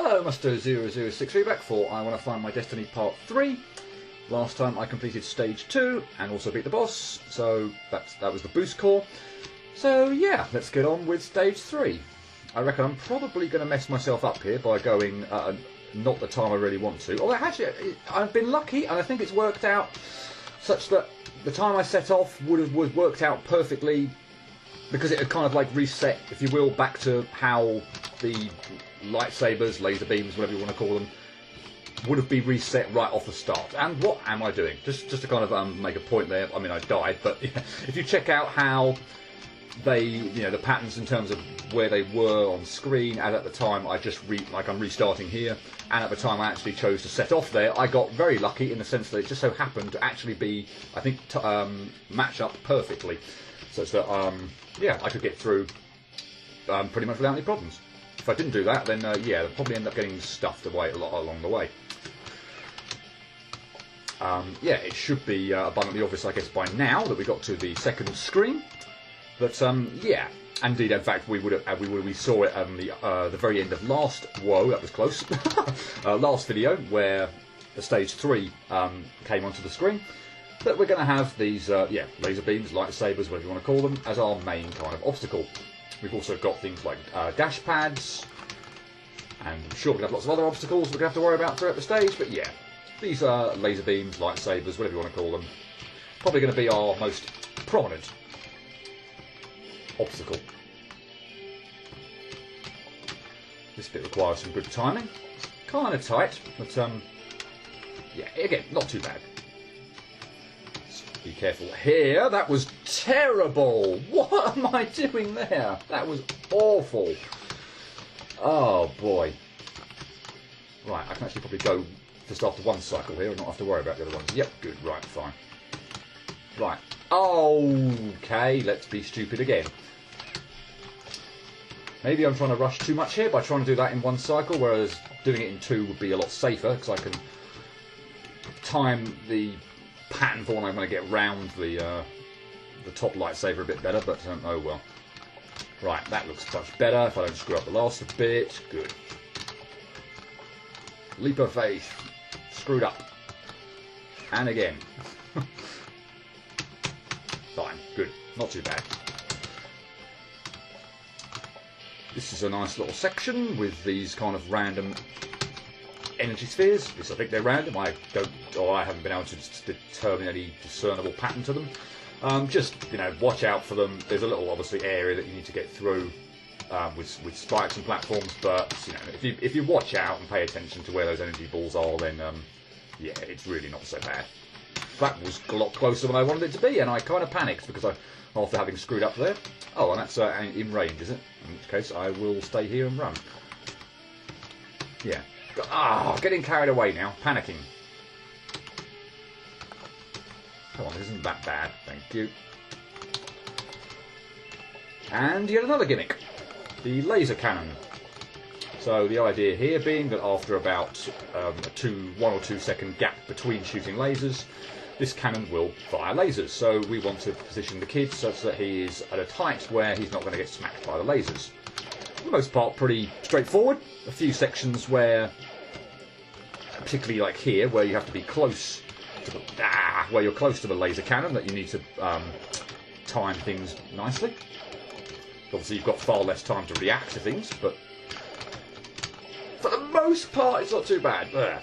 Hello, Musto0063 back for I Want to Find My Destiny Part 3. Last time I completed Stage 2 and also beat the boss, so that was the boost core. So yeah, let's get on with Stage 3. I reckon I'm probably going to mess myself up here by going not the time I really want to. Although actually, I've been lucky and I think it's worked out such that the time I set off would have worked out perfectly, because it had kind of like reset, if you will, back to how the lightsabers, laser beams, whatever you want to call them, would have been reset right off the start. And what am I doing? Just to kind of make a point there. I mean, I died, but if you check out how they, the patterns in terms of where they were on screen, and at the time I just I'm restarting here, and at the time I actually chose to set off there, I got very lucky in the sense that it just so happened to actually be, I think, match up perfectly, such that yeah, I could get through pretty much without any problems. If I didn't do that, then yeah, I'd probably end up getting stuffed away a lot along the way. Yeah, it should be abundantly obvious, I guess, by now that we got to the second screen. But yeah, indeed, in fact, we saw it at the very end of last. Whoa, that was close. Last video where the stage 3 came onto the screen. That we're going to have these yeah, laser beams, lightsabers, whatever you want to call them, as our main kind of obstacle. We've also got things like dash pads, and I'm sure we're going to have lots of other obstacles we're going to have to worry about throughout the stage. But yeah, these are laser beams, lightsabers, whatever you want to call them. Probably going to be our most prominent obstacle. This bit requires some good timing. Kind of tight, but yeah, again, not too bad. Just be careful here. That was terrible. What am I doing there? That was awful. Oh boy. Right, I can actually probably go just after one cycle here and not have to worry about the other ones. Yep, good, right, fine. Right. Okay, let's be stupid again. Maybe I'm trying to rush too much here by trying to do that in one cycle, whereas doing it in two would be a lot safer, because I can time the pattern for when I'm going to get round the top lightsaber a bit better, but oh well. Right, that looks much better if I don't screw up the last bit. Good. Leap of faith. Screwed up. And again. Fine, good. Not too bad. This is a nice little section with these kind of random energy spheres. At least I think they're random. I haven't been able to determine any discernible pattern to them. Just, watch out for them. There's a little, obviously, area that you need to get through with spikes and platforms. But, if you watch out and pay attention to where those energy balls are, then, yeah, it's really not so bad. That was a lot closer than I wanted it to be, and I kind of panicked because after having screwed up there. Oh, and that's in range, is it? In which case, I will stay here and run. Yeah. Getting carried away now. Panicking. Come on, this isn't that bad. Thank you. And yet another gimmick. The laser cannon. So the idea here being that after about 1 or 2 second gap between shooting lasers, this cannon will fire lasers. So we want to position the kid such that he is at a height where he's not going to get smacked by the lasers. For the most part, pretty straightforward. A few sections where, particularly like here, where you have to be close to the, where you're close to the laser cannon, that you need to time things nicely. Obviously, you've got far less time to react to things, but for the most part, it's not too bad. At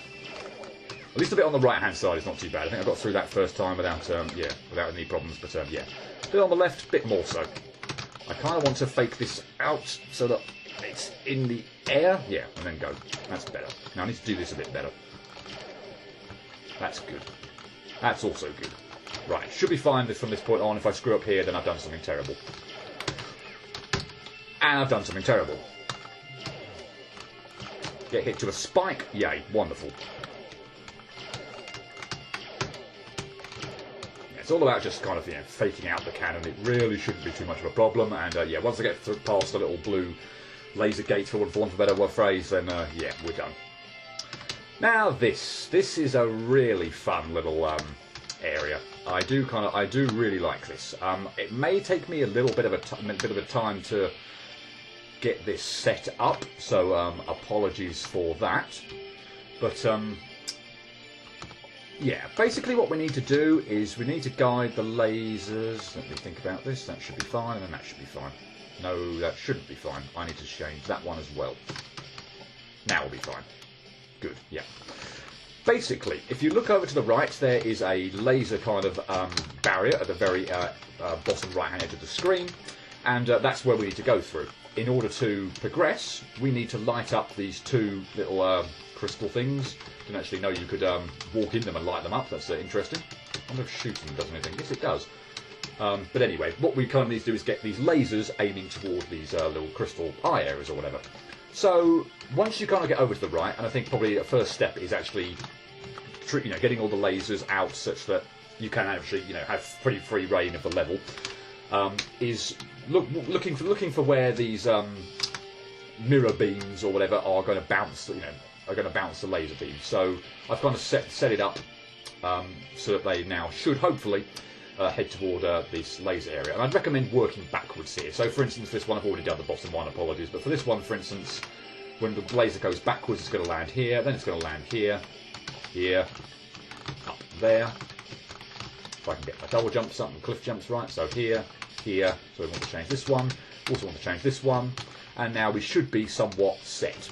least a bit on the right-hand side is not too bad. I think I got through that first time without any problems. But yeah, a bit on the left, a bit more so. I kind of want to fake this out so that it's in the air. Yeah, and then go. That's better. Now I need to do this a bit better. That's good. That's also good. Right, should be fine from this point on. If I screw up here, then I've done something terrible. And I've done something terrible. Get hit to a spike. Yay, wonderful. It's all about just kind of faking out the cannon. It really shouldn't be too much of a problem. And yeah, once I get past the little blue laser gate, for want of a better phrase, then yeah, we're done. Now this is a really fun little area. I do really like this. It may take me a little bit of a time to get this set up, so apologies for that. But yeah, basically what we need to do is we need to guide the lasers. Let me think about this. That should be fine, and that should be fine. No, that shouldn't be fine. I need to change that one as well. Now we'll be fine. Good, yeah. Basically, if you look over to the right, there is a laser kind of barrier at the very bottom right-hand edge of the screen, and that's where we need to go through. In order to progress, we need to light up these two little crystal things. Didn't actually know you could walk in them and light them up. That's interesting. I wonder if shooting does anything. Yes, it does. But anyway, what we kind of need to do is get these lasers aiming toward these little crystal eye areas or whatever. So once you kind of get over to the right, and I think probably a first step is actually, getting all the lasers out such that you can actually, have pretty free reign of the level. Is looking for where these mirror beams or whatever are going to bounce, are going to bounce the laser beam. So I've kind of set it up so that they now should hopefully head toward this laser area. And I'd recommend working backwards here. So for instance, this one I've already done the bottom one, apologies, but for this one, for instance, when the laser goes backwards, it's going to land here, then it's going to land here, here, up there. If I can get my double jumps up and cliff jumps right, so here, here. So we want to change this one, also want to change this one, and now we should be somewhat set.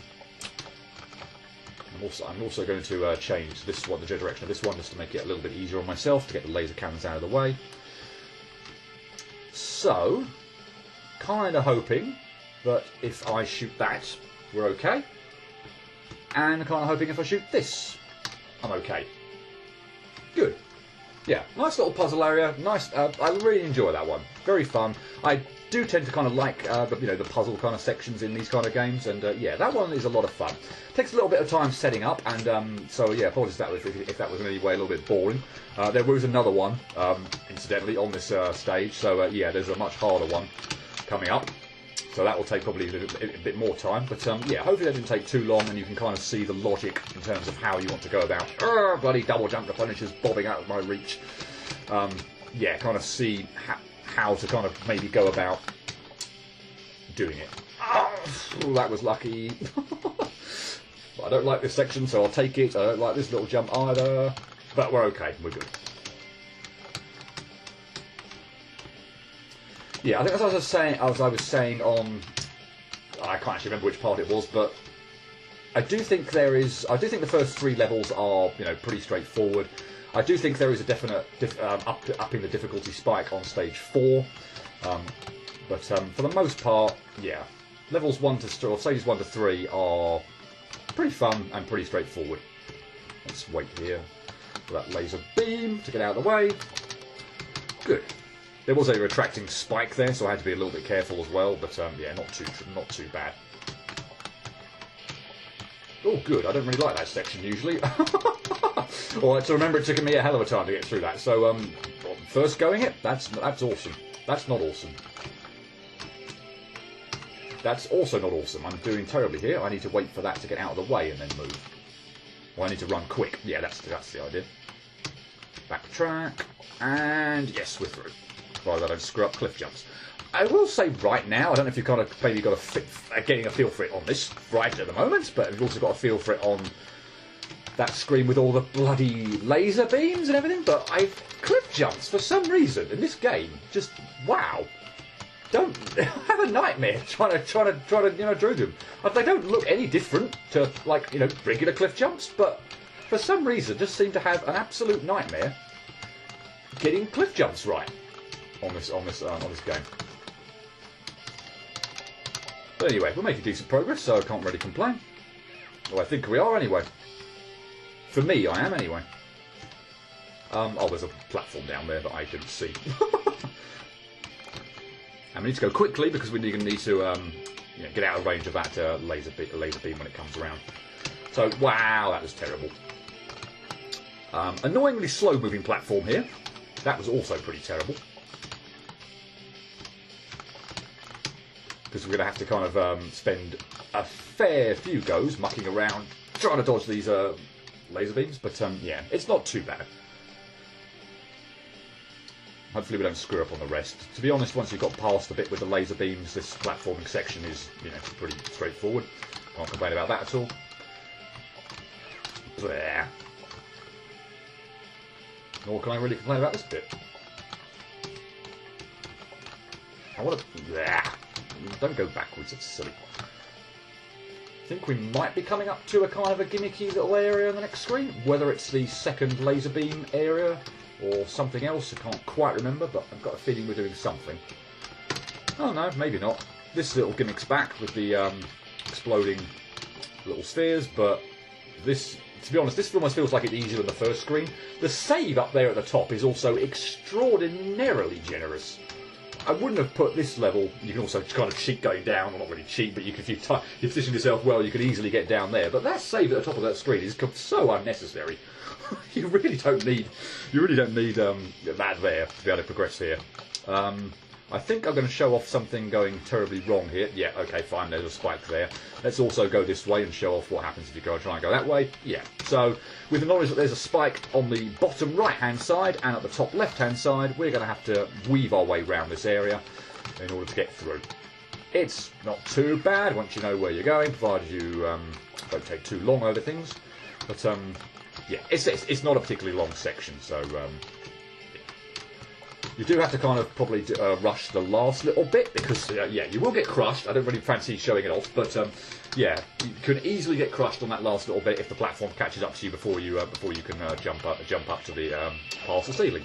I'm also going to change this one, the direction of this one, just to make it a little bit easier on myself to get the laser cannons out of the way. So, kind of hoping that if I shoot that, we're okay. And kind of hoping if I shoot this, I'm okay. Good. Yeah, nice little puzzle area. Nice. I really enjoy that one. Very fun. I do tend to kind of like the puzzle kind of sections in these kind of games, and yeah, that one is a lot of fun. Takes a little bit of time setting up, and so yeah, apologies if that was in any way a little bit boring. There was another one, incidentally, on this stage, so yeah, there's a much harder one coming up. So that will take probably a bit more time, but yeah, hopefully that didn't take too long, and you can kind of see the logic in terms of how you want to go about. Bloody double jump replenishers bobbing out of my reach. Yeah, kind of see how to kind of maybe go about doing it. Oh, that was lucky. I don't like this section, so I'll take it. I don't like this little jump either, but we're okay. We're good. Yeah, I think as I was saying on, I can't actually remember which part it was, but I do think the first three levels are, pretty straightforward. I do think there is a definite upping the difficulty spike on stage 4, but for the most part, yeah, stages 1 to 3 are pretty fun and pretty straightforward. Let's wait here for that laser beam to get out of the way. Good. There was a retracting spike there, so I had to be a little bit careful as well. But yeah, not too bad. Oh, good. I don't really like that section usually. Alright, to remember, it took me a hell of a time to get through that. So first going it, that's awesome. That's not awesome. That's also not awesome. I'm doing terribly here. I need to wait for that to get out of the way and then move. Well, I need to run quick. Yeah, that's the idea. Backtrack, and yes, we're through. Provided I don't screw up cliff jumps. I will say right now, I don't know if you've got maybe got getting a feel for it on this right at the moment, but you've also got a feel for it on that screen with all the bloody laser beams and everything. But cliff jumps for some reason in this game, just wow. Don't have a nightmare trying to do them. They don't look any different to regular cliff jumps, but for some reason just seem to have an absolute nightmare getting cliff jumps right on this game. But anyway, we're making decent progress, so I can't really complain. Well, I think we are anyway. For me, I am anyway. Oh, there's a platform down there that I didn't see. And we need to go quickly because we're going to need to get out of range of that laser beam when it comes around. So, wow, that was terrible. Annoyingly slow-moving platform here. That was also pretty terrible. Because we're going to have to kind of spend a fair few goes mucking around trying to dodge these laser beams. But, yeah, it's not too bad. Hopefully we don't screw up on the rest. To be honest, once you've got past the bit with the laser beams, this platforming section is, pretty straightforward. Can't complain about that at all. Blah. Nor can I really complain about this bit. I want to... Blah. Don't go backwards, it's silly. I think we might be coming up to a kind of a gimmicky little area on the next screen. Whether it's the second laser beam area or something else, I can't quite remember, but I've got a feeling we're doing something. Oh no, maybe not. This little gimmick's back with the exploding little spheres, but this, to be honest, this almost feels like it's easier than the first screen. The save up there at the top is also extraordinarily generous. I wouldn't have put this level. You can also kind of cheat going down, well, not really cheat, but if you position yourself well, you could easily get down there. But that save at the top of that screen is so unnecessary. You really don't need that there to be able to progress here. I think I'm going to show off something going terribly wrong here. Yeah, okay, fine, there's a spike there. Let's also go this way and show off what happens if you try and go that way. Yeah, so with the knowledge that there's a spike on the bottom right-hand side and at the top left-hand side, we're going to have to weave our way around this area in order to get through. It's not too bad once you know where you're going, provided you don't take too long over things. But, yeah, it's not a particularly long section, so... You do have to kind of probably rush the last little bit because, yeah, you will get crushed. I don't really fancy showing it off, but yeah, you could easily get crushed on that last little bit if the platform catches up to you before you can jump up to the past the ceiling.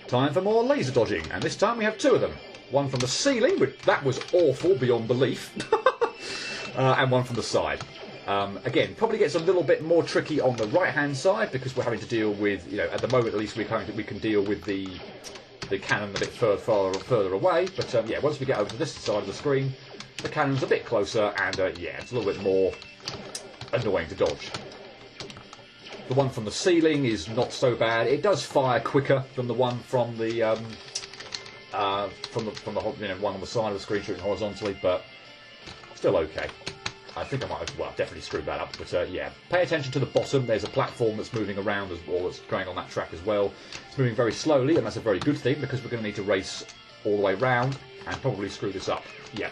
Time for more laser dodging, and this time we have two of them. One from the ceiling, which that was awful beyond belief, and one from the side. Again, probably gets a little bit more tricky on the right-hand side because we're having to deal with, at the moment at least we can deal with the cannon a bit further away. But yeah, once we get over to this side of the screen, the cannon's a bit closer, and yeah, it's a little bit more annoying to dodge. The one from the ceiling is not so bad. It does fire quicker than the one from the one on the side of the screen shooting horizontally, but still okay. I think I might have, definitely screwed that up, but yeah. Pay attention to the bottom. There's a platform that's moving around as well, that's going on that track as well. It's moving very slowly, and that's a very good thing, because we're going to need to race all the way round and probably screw this up. Yeah.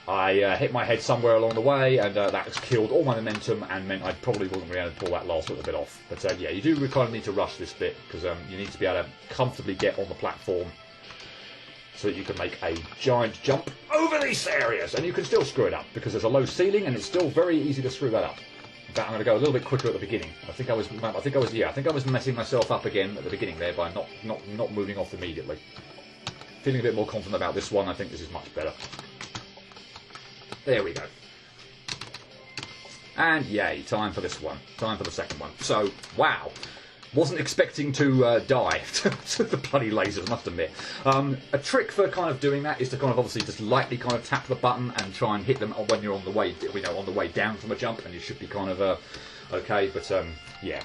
I hit my head somewhere along the way, and that has killed all my momentum and meant I probably wasn't going to be able to pull that last little bit off. But yeah, you do kind of need to rush this bit, because you need to be able to comfortably get on the platform so that you can make a giant jump over these areas, and you can still screw it up because there's a low ceiling and it's still very easy to screw that up. In fact, I'm going to go a little bit quicker at the beginning. I think I was messing myself up again at the beginning there by not moving off immediately. Feeling a bit more confident about this one. I think this is much better. There we go. And yay, time for this one. Time for the second one. So, wow. Wasn't expecting to die to the bloody lasers, must admit. A trick for kind of doing that is to kind of obviously just lightly kind of tap the button and try and hit them when you're on the way down from a jump, and you should be kind of okay. But yeah,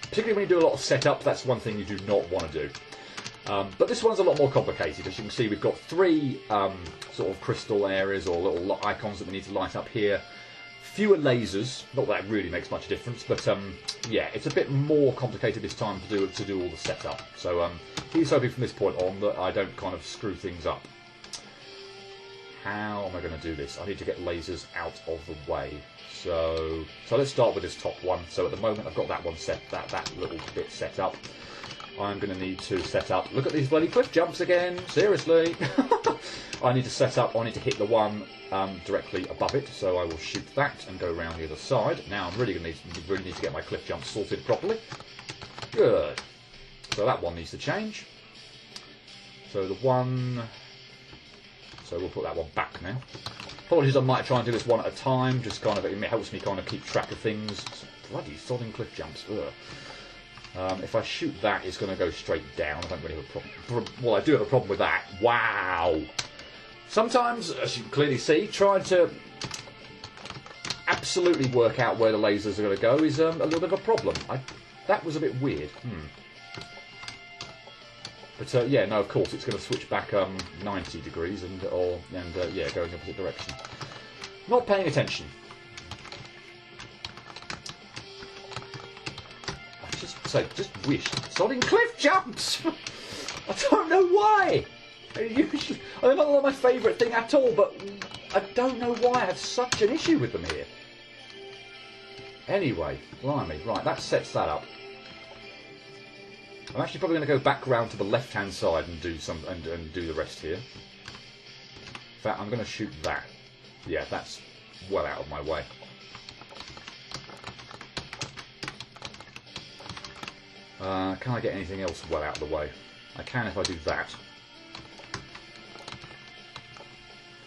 particularly when you do a lot of setup, that's one thing you do not want to do. But this one's a lot more complicated. As you can see, we've got three sort of crystal areas or little icons that we need to light up here. Fewer lasers, not that it really makes much difference, but yeah, it's a bit more complicated this time to do all the setup. So here's hoping from this point on that I don't kind of screw things up. How am I going to do this? I need to get lasers out of the way. So let's start with this top one. So at the moment I've got that one set, that little bit set up. I'm going to need to set up. Look at these bloody cliff jumps again. Seriously. I need to hit the one directly above it, so I will shoot that and go around the other side. Now I'm really need to get my cliff jump sorted properly. Good. So that one needs to change. So we'll put that one back now. Apologies, I might try and do this one at a time. Just kind of, it helps me kind of keep track of things. Bloody sodding cliff jumps. Ugh. If I shoot that, it's going to go straight down. I don't really have a problem. Well, I do have a problem with that. Wow. Sometimes, as you can clearly see, trying to absolutely work out where the lasers are going to go is a little bit of a problem. That was a bit weird. But yeah, no, of course, it's going to switch back 90 degrees and yeah, go in the opposite direction. Not paying attention. fuck's sake, just wish. Sodding cliff jumps! I don't know why! Usually, they're not my favourite thing at all, but I don't know why I have such an issue with them here. Anyway, blimey, right, that sets that up. I'm actually probably going to go back round to the left-hand side and do some and do the rest here. In fact, I'm going to shoot that. Yeah, that's well out of my way. Can I get anything else well out of the way? I can if I do that.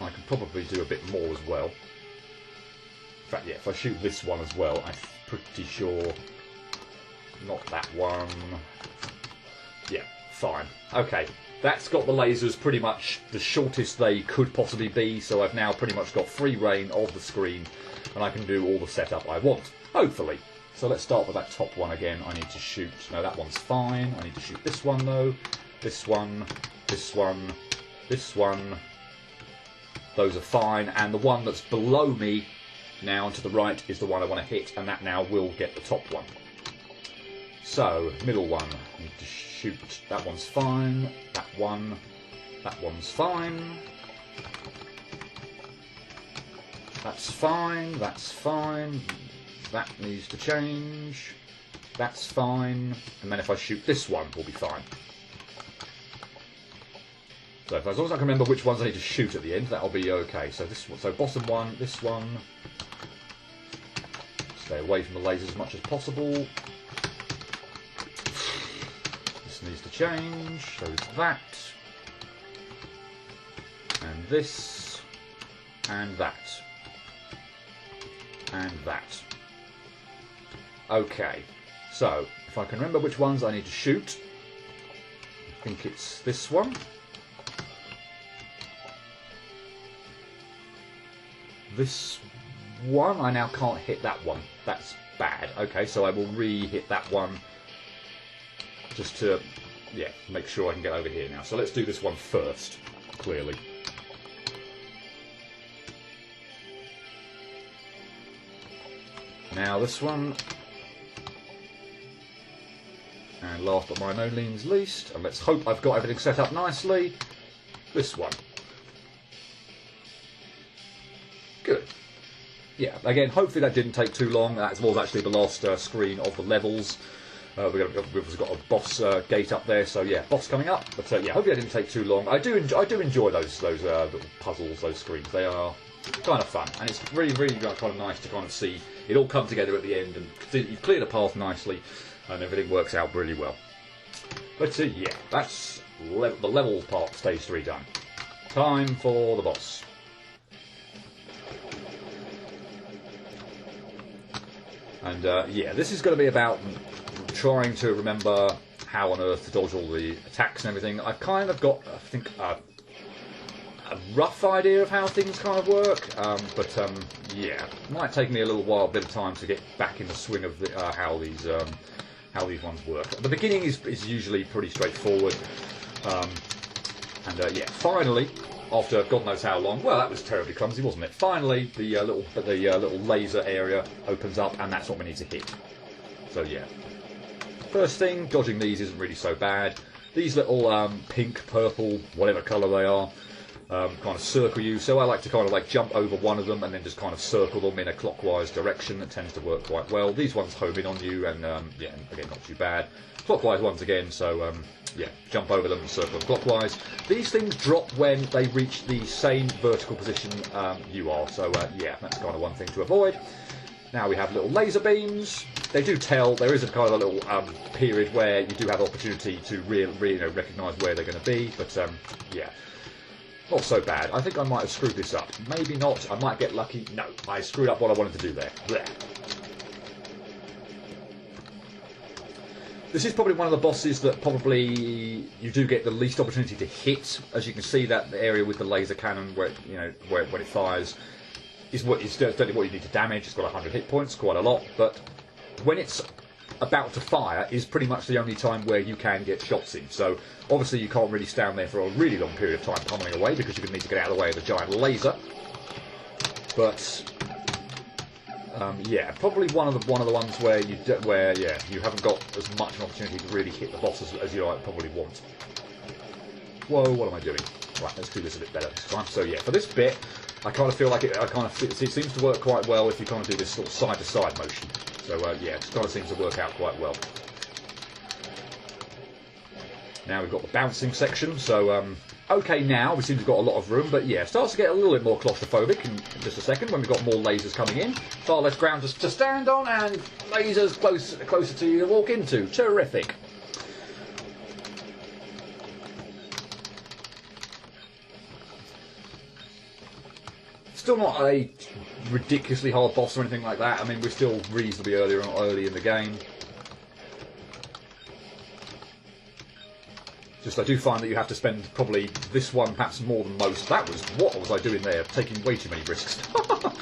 I can probably do a bit more as well. In fact, yeah, if I shoot this one as well, I'm pretty sure... Not that one. Yeah, fine. Okay, that's got the lasers pretty much the shortest they could possibly be, so I've now pretty much got free reign of the screen, and I can do all the setup I want, hopefully. So let's start with that top one again. I need to shoot... No, that one's fine. I need to shoot this one, though. This one, this one, this one. Those are fine, and the one that's below me now and to the right is the one I want to hit, and that now will get the top one. So, middle one, I need to shoot, that one's fine, that one's fine. That's fine, that's fine, that needs to change, that's fine, and then if I shoot this one, we'll be fine. So as long as I can remember which ones I need to shoot at the end, that'll be okay. So this one, so bottom one, this one. Stay away from the lasers as much as possible. This needs to change. So it's that, and this, and that, and that. Okay. So if I can remember which ones I need to shoot, I think it's this one. This one, I now can't hit that one. That's bad. Okay, so I will re-hit that one just to, yeah, make sure I can get over here now. So let's do this one first, clearly. Now this one. And last but by no means least, and let's hope I've got everything set up nicely, this one. Good. Yeah, again, hopefully that didn't take too long. That was actually the last screen of the levels. We've got a boss gate up there, so yeah, boss coming up. But yeah, hopefully that didn't take too long. I do enjoy those little puzzles, those screens. They are kind of fun, and it's really kind of nice to kind of see it all come together at the end, and you've cleared a path nicely, and everything works out really well. But yeah, that's the levels part, stage 3 done. Time for the boss. And yeah, this is going to be about trying to remember how on earth to dodge all the attacks and everything. I've kind of got, I think, a rough idea of how things kind of work, but yeah, it might take me a little while, a bit of time to get back in the swing of how these ones work. The beginning is usually pretty straightforward, and yeah, finally, after God knows how long, well, that was terribly clumsy, wasn't it? Finally, the little laser area opens up, and that's what we need to hit. So yeah, first thing, dodging these isn't really so bad. These little pink, purple, whatever colour they are, kind of circle you. So I like to kind of like jump over one of them and then just kind of circle them in a clockwise direction. That tends to work quite well. These ones home in on you, and yeah, again, not too bad. Clockwise ones again, so yeah, jump over them and circle them clockwise. These things drop when they reach the same vertical position you are, so yeah, that's kind of one thing to avoid. Now we have little laser beams. They do tell, there is a kind of a little period where you do have opportunity to really recognise where they're going to be, but yeah, not so bad. I think I might have screwed this up. Maybe not, I might get lucky. No, I screwed up what I wanted to do there. Blech. This is probably one of the bosses that probably you do get the least opportunity to hit. As you can see, that the area with the laser cannon, where when it fires, is certainly what you need to damage. It's got 100 hit points, quite a lot. But when it's about to fire, is pretty much the only time where you can get shots in. So obviously you can't really stand there for a really long period of time pummeling away, because you're going to need to get out of the way of the giant laser. But Yeah, probably one of the ones where you haven't got as much an opportunity to really hit the boss as you probably want. Whoa, what am I doing? Right, let's do this a bit better this time. So yeah, for this bit, I kind of feel like it seems to work quite well if you kind of do this sort of side-to-side motion. So yeah, it kind of seems to work out quite well. Now we've got the bouncing section, so okay, now we seem to have got a lot of room, but yeah, it starts to get a little bit more claustrophobic in just a second when we've got more lasers coming in. Far less ground to stand on, and lasers closer to you to walk into. Terrific. Still not a ridiculously hard boss or anything like that. I mean, we're still reasonably early in the game. Just I do find that you have to spend probably this one perhaps more than most. What was I doing there? Taking way too many risks. I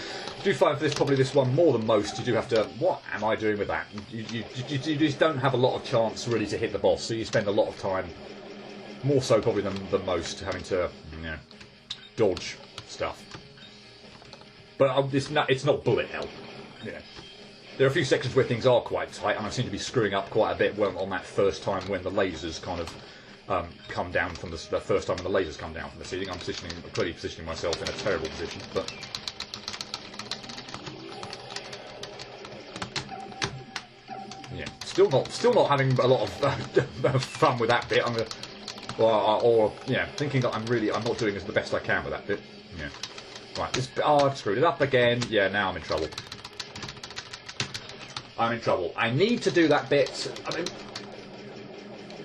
do find for this one more than most. You do have to. What am I doing with that? You just don't have a lot of chance really to hit the boss, so you spend a lot of time, more so probably than most, having to dodge stuff. But it's not bullet hell. There are a few sections where things are quite tight, and I seem to be screwing up quite a bit on that first time when the lasers kind of come down from the first time when the lasers come down from the ceiling. I'm clearly positioning myself in a terrible position, but yeah, still not having a lot of fun with that bit. Thinking that I'm not doing the best I can with that bit. Yeah. Right, I've screwed it up again. Yeah, now I'm in trouble. I need to do that bit. I mean,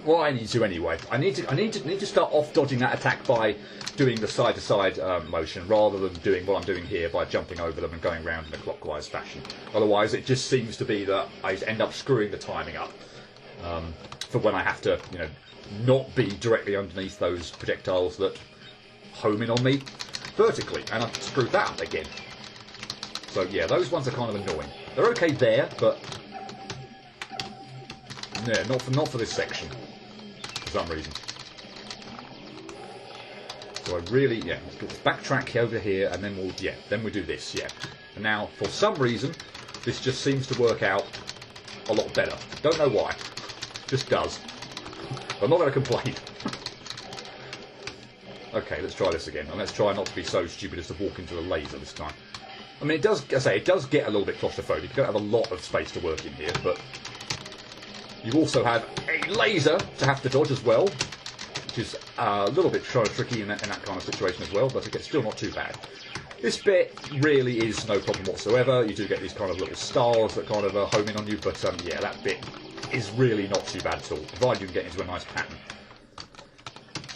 well, I need to anyway. I need to start off dodging that attack by doing the side-to-side motion rather than doing what I'm doing here by jumping over them and going round in a clockwise fashion. Otherwise, it just seems to be that I end up screwing the timing up for when I have to, not be directly underneath those projectiles that home in on me vertically, and I've screwed that up again. So yeah, those ones are kind of annoying. They're okay there, but yeah, not for this section for some reason. So I really, let's backtrack over here, and then we'll do this, And now, for some reason, this just seems to work out a lot better. Don't know why, just does. I'm not going to complain. Okay, let's try this again, and let's try not to be so stupid as to walk into the laser this time. I mean, it does get a little bit claustrophobic. You don't have a lot of space to work in here, but you also have a laser to have to dodge as well, which is a little bit tricky in that kind of situation as well, but it's still not too bad. This bit really is no problem whatsoever. You do get these kind of little stars that kind of home in on you, but yeah, that bit is really not too bad at all, provided you can get into a nice pattern.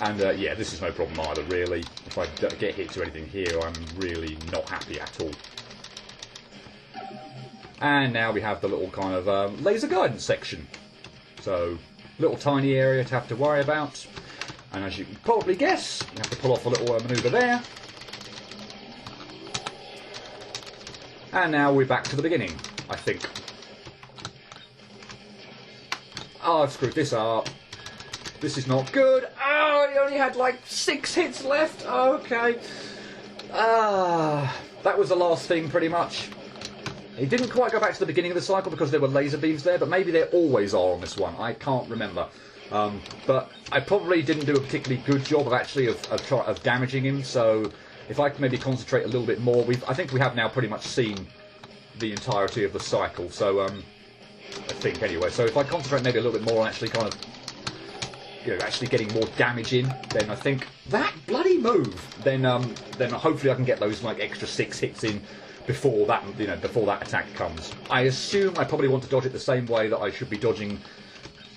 And yeah, this is no problem either, really. If I get hit to anything here, I'm really not happy at all. And now we have the little kind of laser guidance section. So, little tiny area to have to worry about. And as you can probably guess, you have to pull off a little manoeuvre there. And now we're back to the beginning, I think. Oh, I've screwed this up. This is not good. Oh, he only had like 6 hits left. Okay. That was the last thing, pretty much. It didn't quite go back to the beginning of the cycle because there were laser beams there, but maybe there always are on this one. I can't remember. But I probably didn't do a particularly good job of damaging him. So if I can maybe concentrate a little bit more, I think we have now pretty much seen the entirety of the cycle. So I think anyway. So if I concentrate maybe a little bit more on actually kind of, actually getting more damage in, then I think that bloody move. Then hopefully I can get those like extra 6 hits in before that, before that attack comes. I assume I probably want to dodge it the same way that I should be dodging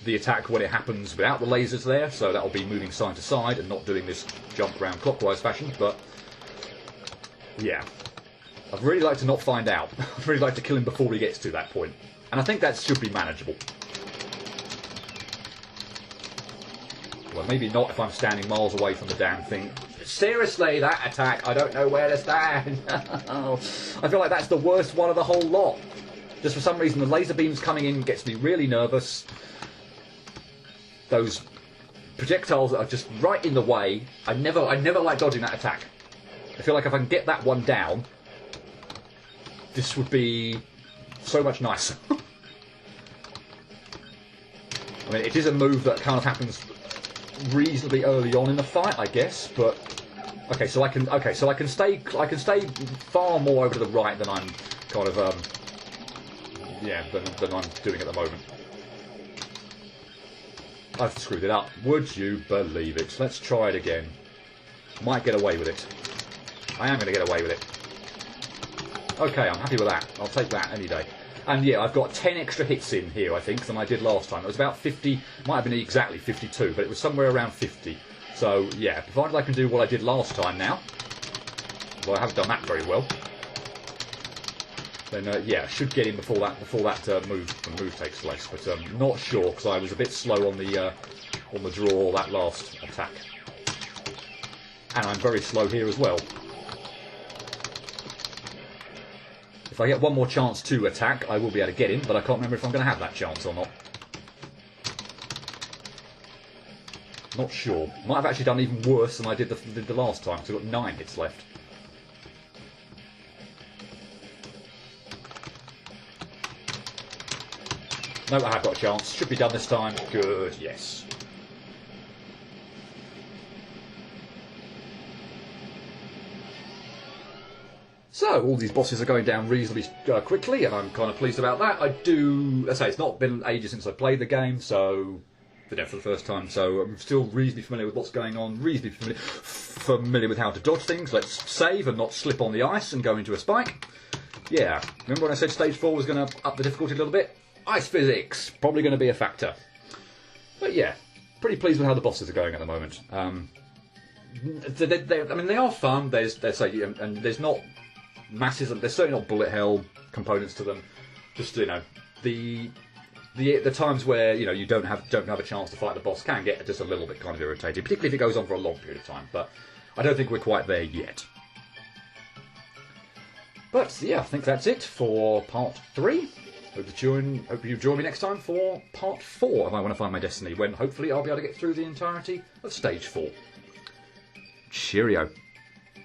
the attack when it happens without the lasers there. So that'll be moving side to side and not doing this jump around clockwise fashion. But yeah, I'd really like to not find out. I'd really like to kill him before he gets to that point, and I think that should be manageable. Well, maybe not if I'm standing miles away from the damn thing. Seriously, that attack, I don't know where to stand. I feel like that's the worst one of the whole lot. Just for some reason, the laser beams coming in gets me really nervous. Those projectiles that are just right in the way. I never like dodging that attack. I feel like if I can get that one down, this would be so much nicer. I mean, it is a move that kind of happens reasonably early on in the fight, I guess. But okay, so I can stay far more over to the right than I'm kind of than I'm doing at the moment. I've screwed it up. Would you believe it? Let's try it again. Might get away with it. I am going to get away with it. Okay, I'm happy with that. I'll take that any day. And yeah, I've got 10 extra hits in here, I think, than I did last time. It was about 50, might have been exactly 52, but it was somewhere around 50. So yeah, provided I can do what I did last time now, well, I haven't done that very well, then yeah, should get in before that move takes place. But not sure, because I was a bit slow on the draw that last attack, and I'm very slow here as well. If I get one more chance to attack, I will be able to get in, but I can't remember if I'm going to have that chance or not. Not sure. Might have actually done even worse than I did the last time, because I've got 9 hits left. No, I have got a chance. Should be done this time. Good, yes. So, all these bosses are going down reasonably quickly, and I'm kind of pleased about that. I say, it's not been ages since I played the game, so for the first time, so I'm still reasonably familiar with what's going on, reasonably familiar with how to dodge things. Let's save and not slip on the ice and go into a spike. Yeah, remember when I said stage 4 was going to up the difficulty a little bit? Ice physics, probably going to be a factor. But yeah, pretty pleased with how the bosses are going at the moment. I mean, they are fun. And there's not masses, and there's certainly not bullet hell components to them. Just, you know, the times where, you know, you don't have a chance to fight the boss can get just a little bit kind of irritating, particularly if it goes on for a long period of time. But I don't think we're quite there yet. But yeah, I think that's it for part 3. Hope you join me next time for part 4 if I want to find my destiny, when hopefully I'll be able to get through the entirety of stage 4. Cheerio.